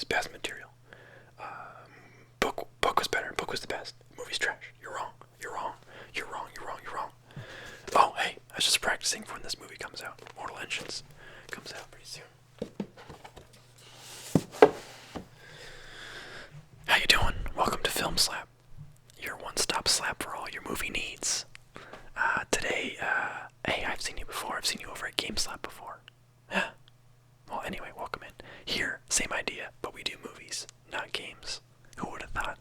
was best material. Book was better. Book was the best. Movie's trash. You're wrong. You're wrong. You're wrong. You're wrong. You're wrong. Oh, hey, I was just practicing for when this movie comes out. Mortal Engines comes out pretty soon. How you doing? Welcome to Film Slap, your one-stop slap for all your movie needs. Today, hey, I've seen you before. I've seen you over at GameSlap before. Yeah. Well, anyway, welcome in. Here, same idea, but we do movies, not games. Who would have thought?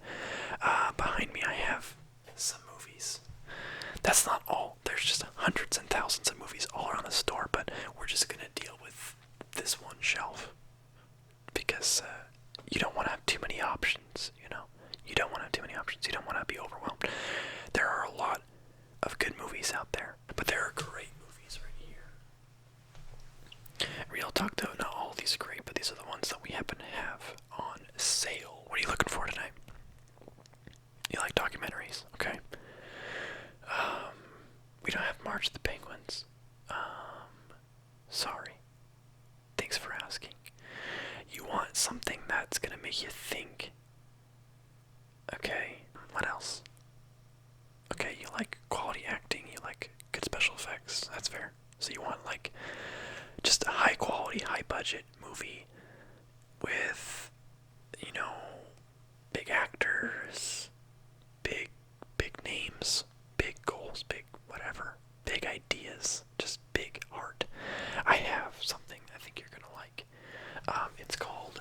Behind me I have some movies. That's not all. There's just hundreds and thousands of movies all around the store, but we're just going to deal with this one shelf. Because you don't want to have too many options, you know? You don't want to have too many options. You don't want to be overwhelmed. There are a lot of good movies out there, but there are great movies right here. Real talk though, not all of these are great, but these are the ones that we happen to have on sale. What are you looking for tonight? You like documentaries? Okay. We don't have March of the Penguins. Sorry. Thanks for asking. You want something that's gonna make you think. Okay. What else? Okay, you like quality acting, you like good special effects. That's fair. So you want like just a high quality, high budget movie with, you know, big actors, big names, big goals, big whatever, big ideas, just big heart. I have something I think you're gonna like. It's called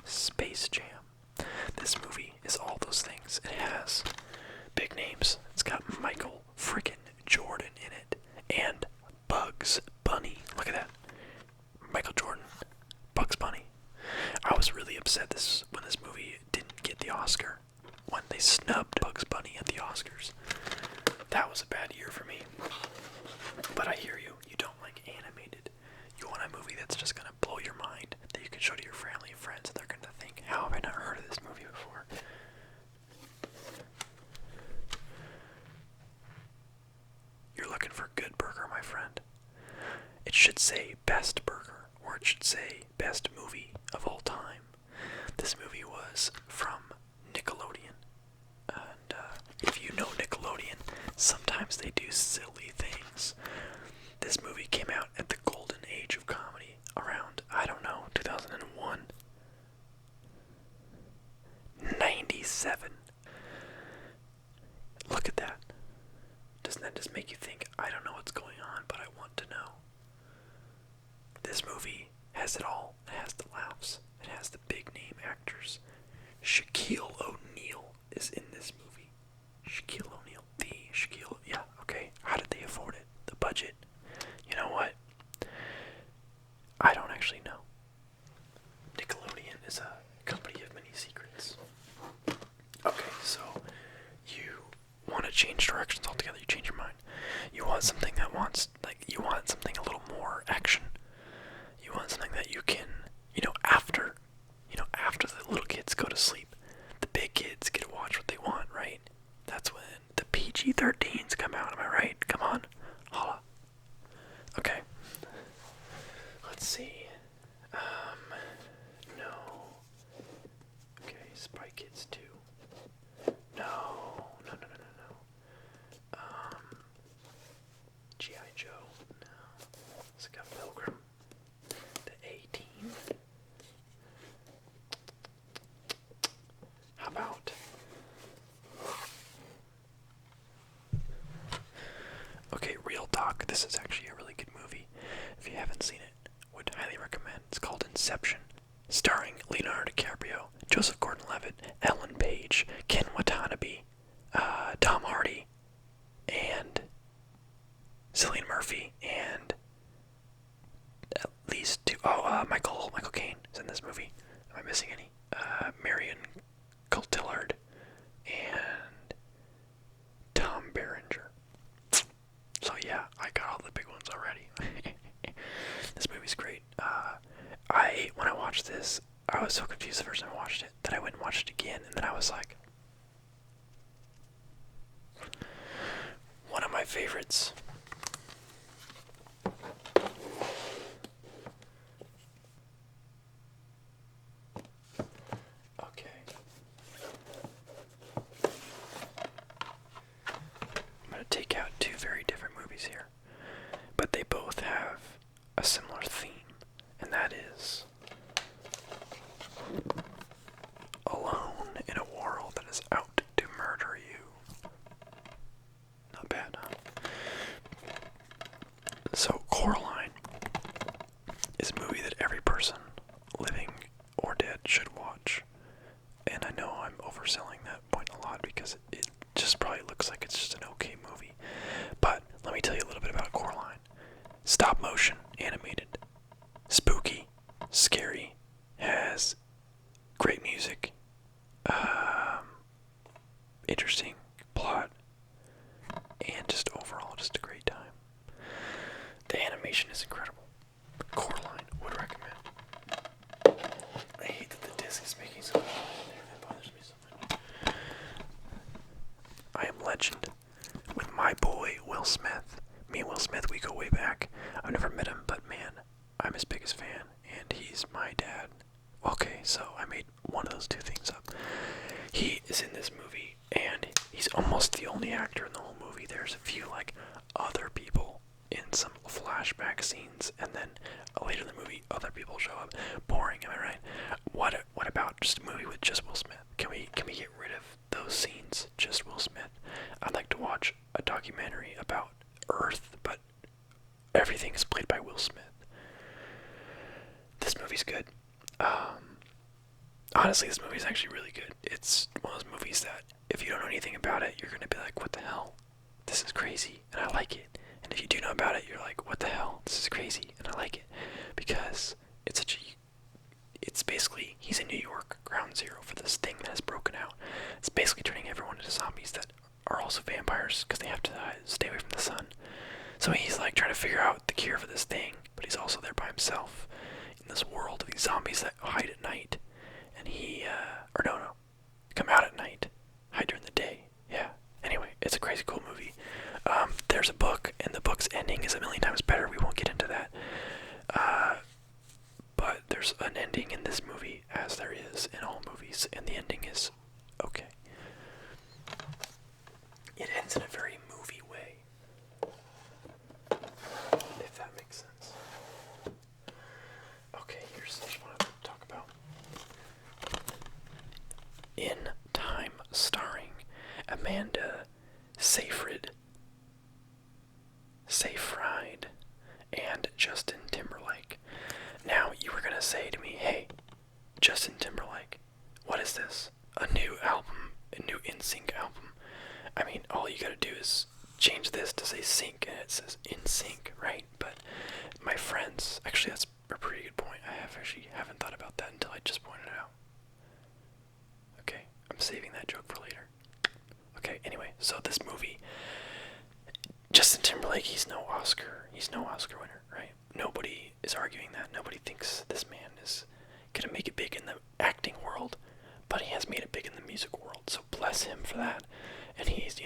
Space Jam. This movie is all those things. It has big names. It's got Michael frickin' Jordan in it. And Bugs Bunny. Look at that. Michael Jordan. Bugs Bunny. I was really upset when this movie didn't get the Oscar. When they snubbed Bugs Bunny at the Oscars. That was a bad year for me. But I hear you. You don't like animated. You want a movie that's just gonna blow your mind. That you can show to your family and friends. And they're gonna think, how have I not heard of this movie before? You're looking for good burger, my friend. It should say best burger, or it should say best movie of all time. This movie was from Nickelodeon. And if you know Nickelodeon, sometimes they do silly things. This movie came out at the golden age of comedy around, I don't know, 2001. 97. Look at that. Doesn't that just make you think, I don't know what's going on, but I want to know? This movie has it all. It has the laughs. It has the big name actors. Shaquille O'Neal is in this movie. Shaquille O'Neal. Yeah, okay. How did they afford it? The budget. You know what? I don't actually know. Nickelodeon is a company of many secrets. Okay, so you want to change directions altogether. You change your mind. You want something that you want something a little more action. You want something that you can, after the little kids go to sleep, the big kids get to watch what they want, right? That's when the PG-13s come out, am I right? Come on, holla. Okay. Let's see. No. Okay, Spy Kids 2. No. G.I. Joe. No. Scott Pilgrim. The A-Team. How about? Okay, real talk. This is actually a really good movie. If you haven't seen it, would highly recommend. It's called Inception. Starring Leonardo DiCaprio, Joseph Gordon-Levitt, Ellen Page, Ken Watanabe, Tom Hardy, and Cillian Murphy, and at least Michael Caine is in this movie. Am I missing any? Marion Cotillard and Tom Berenger. So yeah, I got all the big ones already. This movie's great. When I watched this, I was so confused the first time I watched it that I went and watched it again, and then I was like, one of my favorites. and that is alone in a world that is out to murder you. Not bad, huh? So, Coraline is a movie that every person, living or dead, should watch. And I know I'm overselling that point a lot because it just probably looks like it's just an okay movie. But let me tell you a little bit about Coraline. Stop motion, animated, spooky, scary, has great music, interesting plot, and just overall just a great time. The animation is incredible. Coraline, would recommend. I hate that the disc is making so much noise there. That bothers me so much. I Am Legend with my boy Will Smith. Me and Will Smith, we go way back. I've never met him, but man, I'm his biggest fan, and he's my dad. Okay, so I made one of those two things up. He is in this movie, and he's almost the only actor in the whole movie. There's a few, like, other people in some flashback scenes, and then later in the movie, other people show up. Boring, am I right? What about just a movie with just Will Smith? Can we get rid of those scenes? Just Will Smith. I'd like to watch a documentary about Earth, but everything is played by Will Smith. This movie's good. Honestly, this movie is actually really good. It's one of those movies that, if you don't know anything about it, you're going to be like, what the hell? This is crazy, and I like it. And if you do know about it, you're like, what the hell? This is crazy, and I like it. Because it's basically, he's in New York, ground zero for this thing that has broken out. It's basically turning everyone into zombies that are also vampires, because they have to stay away from the sun. So he's like trying to figure out the cure for this thing, but he's also there by himself in this world of these zombies that hide at night. And come out at night, hide during the day. Yeah. Anyway, it's a crazy cool movie. There's a book, and the book's ending is a million times better. We won't get into that. But there's an ending in this movie, as there is in all movies, and the ending is okay. It ends in a very movie way, if that makes sense. Okay, here's what I want to talk about. In Time, starring Amanda Seyfried, and Justin Timberlake. Now, you were gonna say to me, hey, Justin Timberlake, what is this? A new album, a new NSYNC album. I mean, all you gotta do is change this to say sync, and it says NSYNC, right? But my friends, actually that's a pretty good point. I haven't thought about that until I just pointed it out. Okay, I'm saving that joke for later. Okay, anyway, so this movie, Justin Timberlake, he's no Oscar winner, right? Nobody is arguing that. Nobody thinks this man is gonna make it big in the acting world, but he has made it big in the music world, so bless him for that. And he's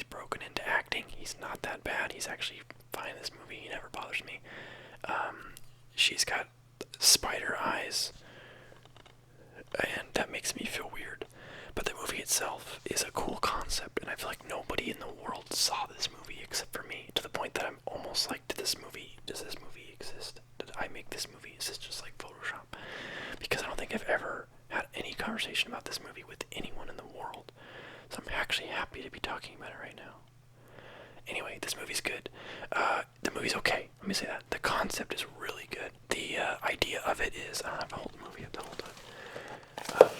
broken into acting. He's not that bad. He's actually fine in this movie. He never bothers me. She's got spider eyes, and that makes me feel weird. But the movie itself is a cool concept, and I feel like nobody in the world saw this movie except for me, to the point that I'm almost like, does this movie exist? Did I make this movie? Is this just like Photoshop? Because I don't think I've ever had any conversation about this movie with anyone in the world. So I'm actually happy to be talking about it right now. Anyway, this movie's good. The movie's okay. Let me say that. The concept is really good. The idea of it is, I don't have a whole movie up the whole time.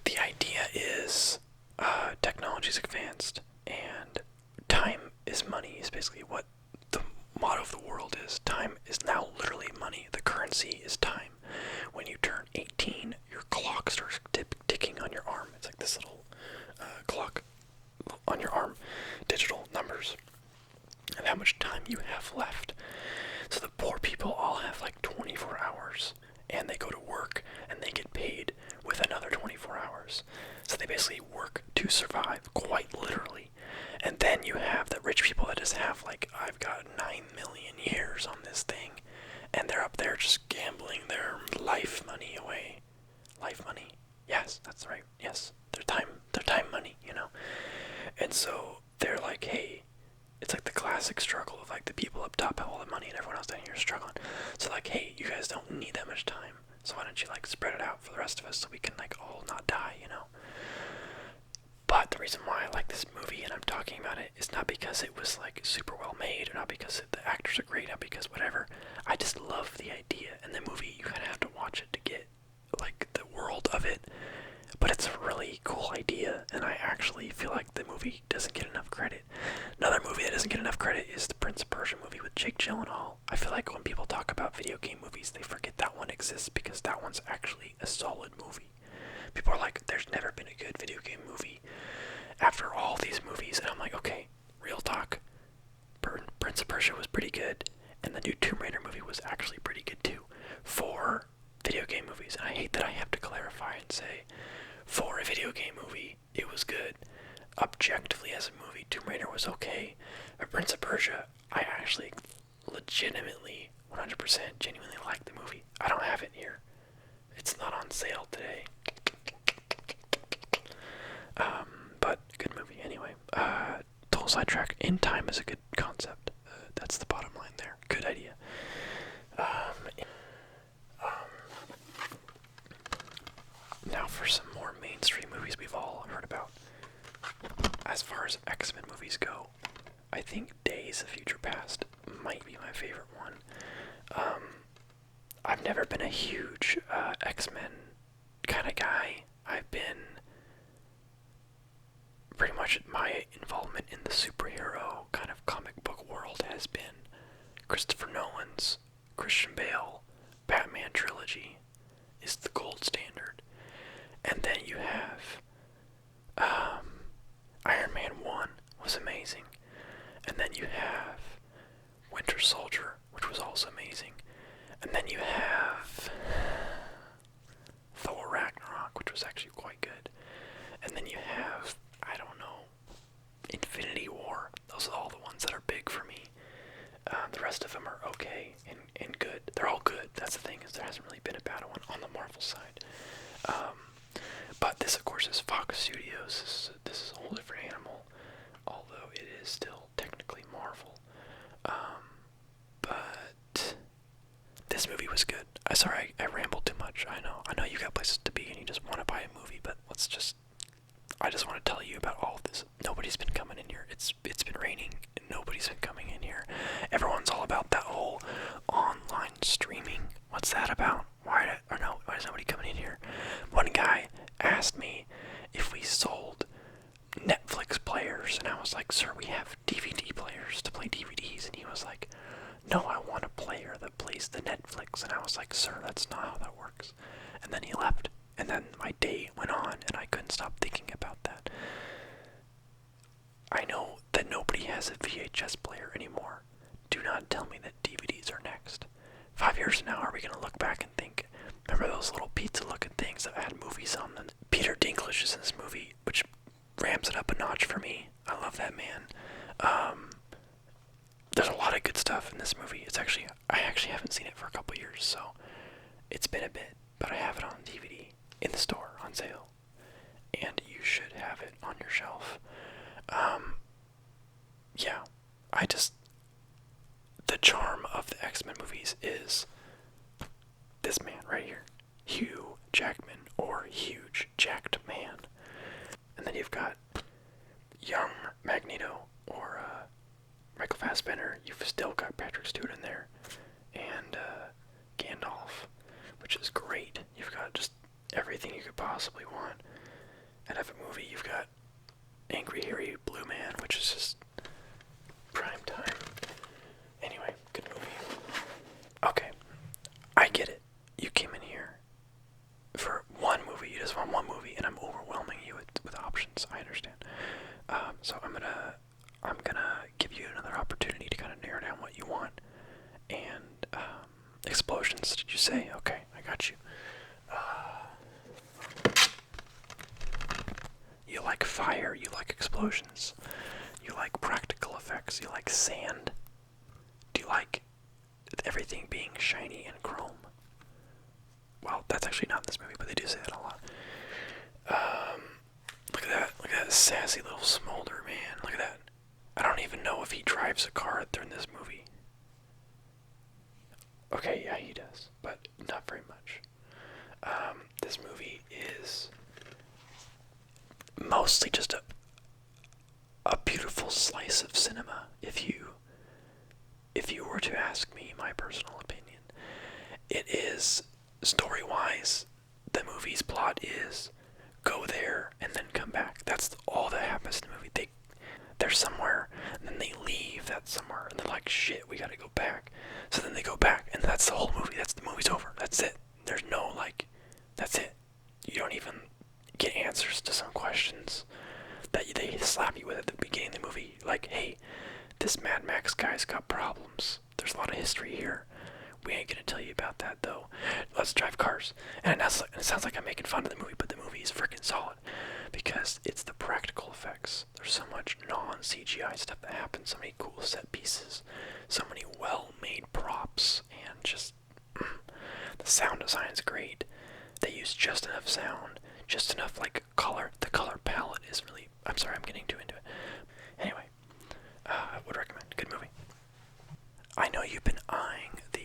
The idea is technology's advanced, and time is money, is basically what the motto of the world is. Time is now literally money. The currency is time. When you turn 18, your clock starts ticking on your arm. It's like this little clock on your arm, digital numbers, and how much time you have left. So the poor people all have like 24 struggling. So like, hey, you guys don't need that much time. So why don't you like spread it out for the rest of us so we can like all not die, you know? But the reason why I like this movie and I'm talking about it is not because it was like super well made, or not because the actors are great, not because whatever. I just love the idea, and the movie, you kind of have to watch it to get like the world of it. But it's a really cool idea, and I actually feel like the movie doesn't get enough credit. Another movie that doesn't get enough credit is the Prince of Persia movie with Jake Gyllenhaal. I feel like when people talk about video game movies, they forget that one exists because that one's actually a solid movie. People are like, there's never been a good video game movie after all these movies, and I'm like, okay, real talk. Prince of Persia was pretty good, and the new Tomb Raider movie was actually pretty good too. For video game movies, and I hate that I have to clarify and say, for a video game movie, it was good. Objectively, as a movie, Tomb Raider was okay. But Prince of Persia, I actually legitimately, 100% genuinely like the movie. I don't have it here. It's not on sale today. But good movie anyway. Total sidetrack. In time is a good concept. That's the bottom line there. Good idea. Now for some more mainstream movies we've all heard about. As far as X-Men movies go, I think Days of Future Past might be my favorite one. I've never been a huge X-Men kind of guy. I've been pretty much, my involvement in the superhero kind of comic book world has been Christopher Nolan's Christian Bale Batman trilogy is the gold standard. And then you have Iron Man 1 was amazing. And then you have Winter Soldier, which was also amazing. And then you have Thor Ragnarok, which was actually quite good. And then you have, I don't know, Infinity War. Those are all the ones that are big for me. The rest of them are okay and good. They're all good. That's the thing, is there hasn't really been a bad one on the Marvel side. But this, of course, is Fox Studios. This is a whole different animal, although it is still technically Marvel. But this movie was good. Sorry, I rambled too much. I know you got places to be and you just want to buy a movie, but I just want to tell you about all of this. Nobody's been coming in here. It's been raining. Nobody's been coming in here. Everyone's all about that whole online streaming. What's that about? Why is nobody coming in here? One guy asked me if we sold Netflix players, and I was like, sir, we have DVD players to play DVDs. And he was like, no, I want a player that plays the Netflix. And I was like, sir, that's not how that works. And then he left. And then my day went on, and I couldn't stop thinking about that. I know that nobody has a VHS player anymore. Do not tell me that DVDs are next. 5 years from now, are we going to look back and think, remember those little pizza-looking things that had movies on them? Peter Dinklage is in this movie, which ramps it up a notch for me. I love that man. There's a lot of good stuff in this movie. I actually haven't seen it for a couple years, so it's been a bit, but I have it on DVD in the store on sale, and you should have it on your shelf. Yeah, the charm of the X-Men movies is this man right here, Hugh Jackman, or Huge Jacked Man. And then you've got young Magneto, or Michael Fassbender. You've still got Patrick Stewart in there, and Gandalf, which is great. You've got just everything you could possibly want. And of a movie, you've got Angry Hairy Blue Man, which is just prime time. Anyway, good movie. Okay, I get it. You came in here for one movie. You just want one movie, and I'm overwhelming you with options. I understand. So I'm gonna give you another opportunity to kind of narrow down what you want. And explosions, did you say? Okay, I got you. You like fire, you like explosions, you like practical effects, you like sand. Do you like everything being shiny and chrome? Well, that's actually not in this movie, but they do say that a lot. Look at that sassy little smolder, man. Look at that. I don't even know if he drives a car during this movie. Okay, yeah, he does, but not very much. This movie is mostly just a beautiful slice of cinema. If you were to ask me my personal opinion, it is story-wise. The movie's plot is go there and then come back. That's all that happens in the movie. They're somewhere, and then they leave that somewhere, and they're like, shit, we gotta go back. So then they go back, and that's the whole movie. The movie's over. That's it. There's no, that's it. You don't even get answers to some questions that they slap you with at the beginning of the movie. Like, hey, this Mad Max guy's got problems. There's a lot of history here. We ain't gonna tell you about that, though. Let's drive cars. And it sounds like I'm making fun of the movie, but the movie is freaking solid. Because it's the practical effects. There's so much non-CGI stuff that happens, so many cool set pieces, so many well-made props, and just the sound design's great. They use just enough sound, just enough color. The color palette is really. I'm sorry, I'm getting too into it. Anyway, I would recommend. Good movie. I know you've been eyeing the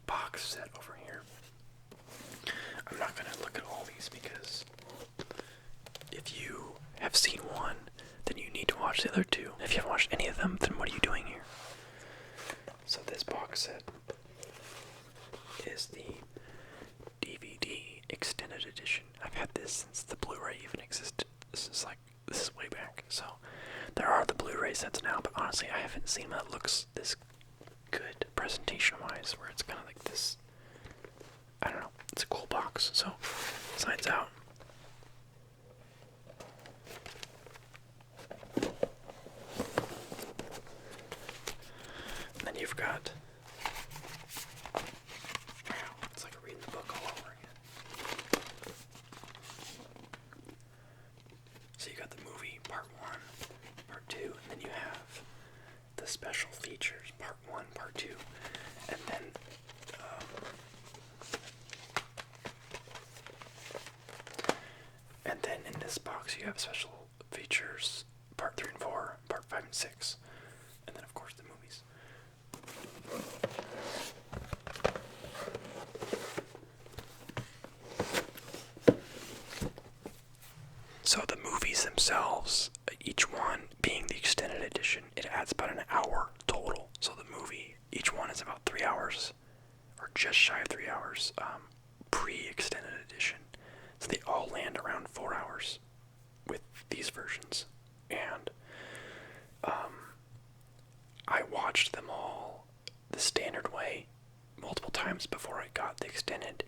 box set over here. I'm not going to look at all these because if you have seen one, then you need to watch the other two. If you haven't watched any of them, then what are you doing here? So this box set is the DVD extended edition. I've had this since the Blu-ray even existed. This is way back. So there are the Blu-ray sets now, but honestly, I haven't seen one that looks this good presentation-wise, where it's kind of like this. I don't know. It's a cool box. So sides out. And then you've got. Wow, it's like reading the book all over again. So you got the movie part 1, part 2, and then you have the special features part 1, part 2, and then in this box you have special features part 3 and 4, part 5 and 6, and then of course the movies. So the movies themselves, each one being the extended edition, it adds about an hour total. So the movie, each one is about 3 hours, or just shy of 3 hours, pre-extended edition. So they all land around 4 hours with these versions. And I watched them all the standard way multiple times before I got the extended.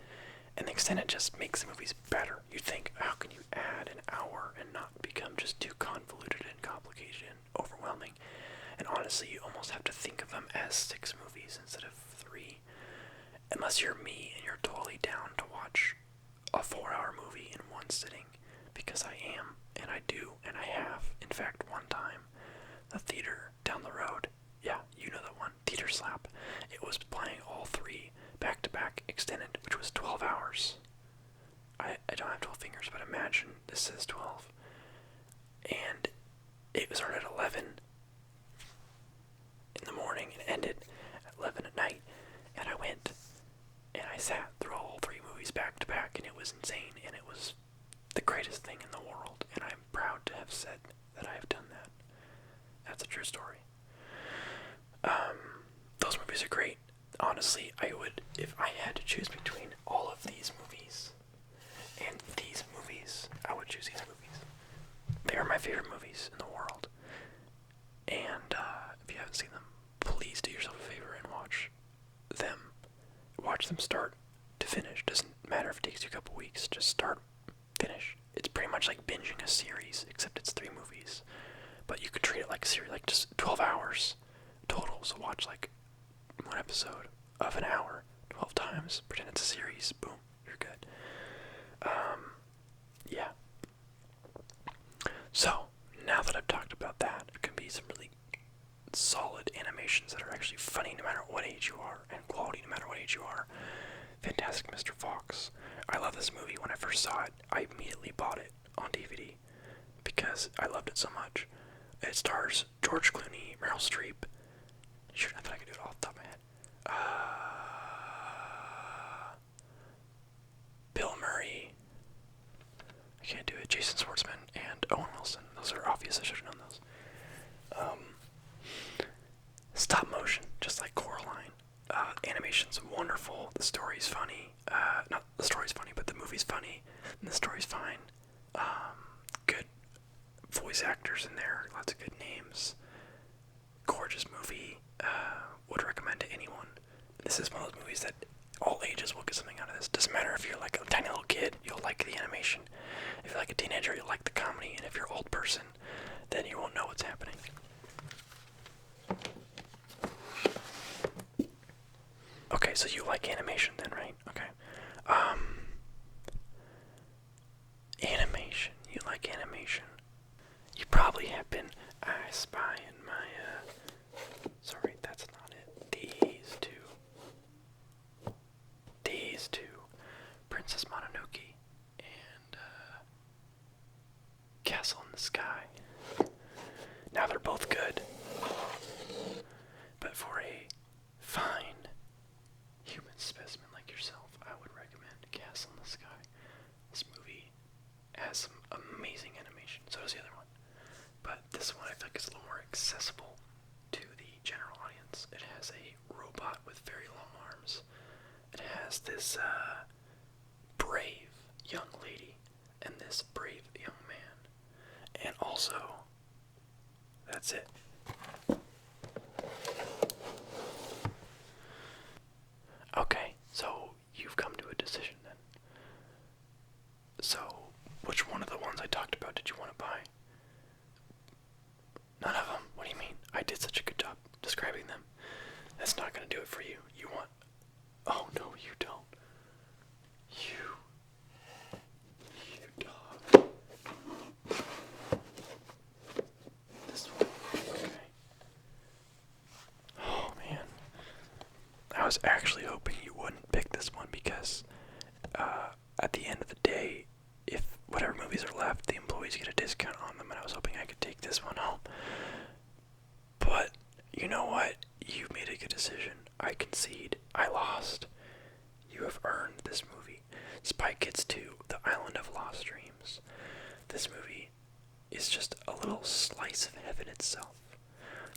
And the extended just makes the movies better. You think, how can you add an hour and not become just too convoluted and complicated and overwhelming? And honestly, you almost have to think of them as 6 movies instead of 3. Unless you're me and you're totally down to watch a 4-hour movie in one sitting. Because I am, and I do, and I have. In fact, one time, the theater down the road, yeah, you know the one, Theater Slap, it was playing all 3 back-to-back extended, which was 12 hours. I don't have 12 fingers, but imagine this says 12. And it started at 11 in the morning and ended at 11 at night. And I went and I sat through all 3 movies back-to-back, and it was insane, and it was the greatest thing in the world. And I'm proud to have said that I have done that. That's a true story. Those movies are great. Honestly, I would, if I had to choose between all of these movies and these movies, I would choose these movies. They are my favorite movies in the world. And if you haven't seen them, please do yourself a favor and watch them. Watch them start to finish. Doesn't matter if it takes you a couple weeks. Just start, finish. It's pretty much like binging a series, except it's 3 movies. But you could treat it like a series, like just 12 hours total. So watch like one episode of an hour 12 times, pretend it's a series, boom, you're good. Yeah. So now that I've talked about that, it can be some really solid animations that are actually funny no matter what age you are, and quality no matter what age you are. Fantastic Mr. Fox. I love this movie. When I first saw it, I immediately bought it on DVD because I loved it so much. It stars George Clooney, Meryl Streep. Shoot, I thought I could do it off the top of my head. Bill Murray. I can't do it. Jason Schwartzman and Owen Wilson. Those are obvious. I should have known those. Stop motion, just like Coraline. Animation's wonderful. The story's funny. Not the story's funny, but the movie's funny. And the story's fine. Good voice actors in there. Lots of good names. Gorgeous movie. Would recommend to anyone. This is one of those movies that all ages will get something out of this. Doesn't matter if you're like a tiny little kid, you'll like the animation. If you're like a teenager, you'll like the comedy. And if you're an old person, then you won't know what's happening. Okay, so you like animation then, right? Okay. Animation. You like animation. You probably have been, I spy in my, sorry, that's not it. These two. Princess Mononoke and, Castle in the Sky. Now they're both good. But for a fine human specimen like yourself, I would recommend Castle in the Sky. This movie has some amazing animation. So does the other one. But this one I feel like is a little more accessible to the general audience. It has a robot with very long arms. It has this brave young lady and this brave young man. And also, that's it. Okay, so you've come to a decision then. So, which one of the ones I talked about did you want to buy? None of them? What do you mean? I did such a good job describing them. That's not going to do it for you. You want... Oh, no, you don't. You dog. This one. Okay. Oh, man. I was actually hoping you wouldn't pick this one because at the end of the day, if whatever movies are left, the employees get a discount on them, and I was hoping I could take this one home. But you know what? You've made a good decision. I concede. I lost. You have earned this movie. Spy Kids 2, The Island of Lost Dreams. This movie is just a little slice of heaven itself.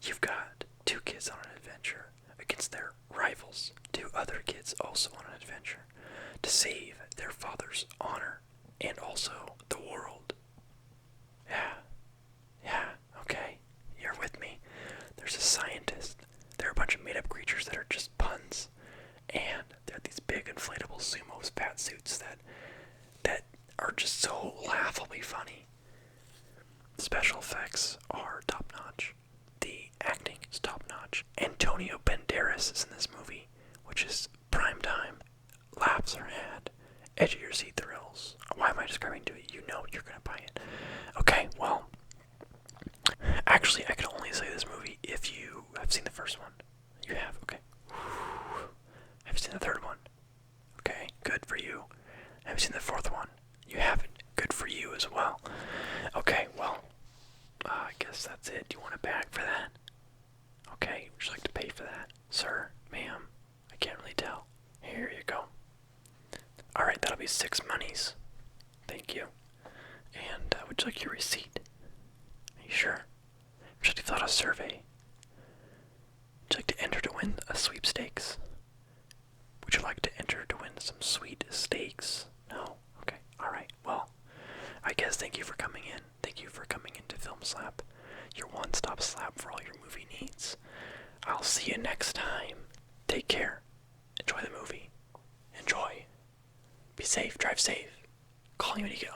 You've got two kids on an adventure against their rivals, two other kids also on an adventure, to save their father's honor and also the world. Yeah, okay, you're with me. There's a scientist. There are a bunch of made-up creatures that are just puns, and there are these big inflatable sumo fat suits that are just so laughably funny. Special effects are top-notch. The acting is top-notch. Antonio Banderas is in this movie, which is prime time. Laughs are had. Edge of your seat thrills. Why am I describing to it? You know you're going to buy it. Okay, well, actually, I can only say this movie if you have seen the first one. You have? Okay. Have you seen the third one? Okay, good for you. Have you seen the fourth one? You haven't. Good for you as well. Okay, well, I guess that's it. Do you want a bag for that? Okay, would you like to pay for that? Sir, ma'am, I can't really tell. Here you go. Alright, that'll be 6 monies. Thank you. And would you like your receipt? Are you sure? Would you like to fill out a survey? Would you like to enter to win a sweepstakes? Would you like to enter to win some sweet steaks? No? Okay, alright, well, I guess thank you for coming in. Thank you for coming into Film Slap, your one-stop slap for all your movie needs. I'll see you next time. Take care. Enjoy the movie. Enjoy. Be safe. Drive safe. Call me when you get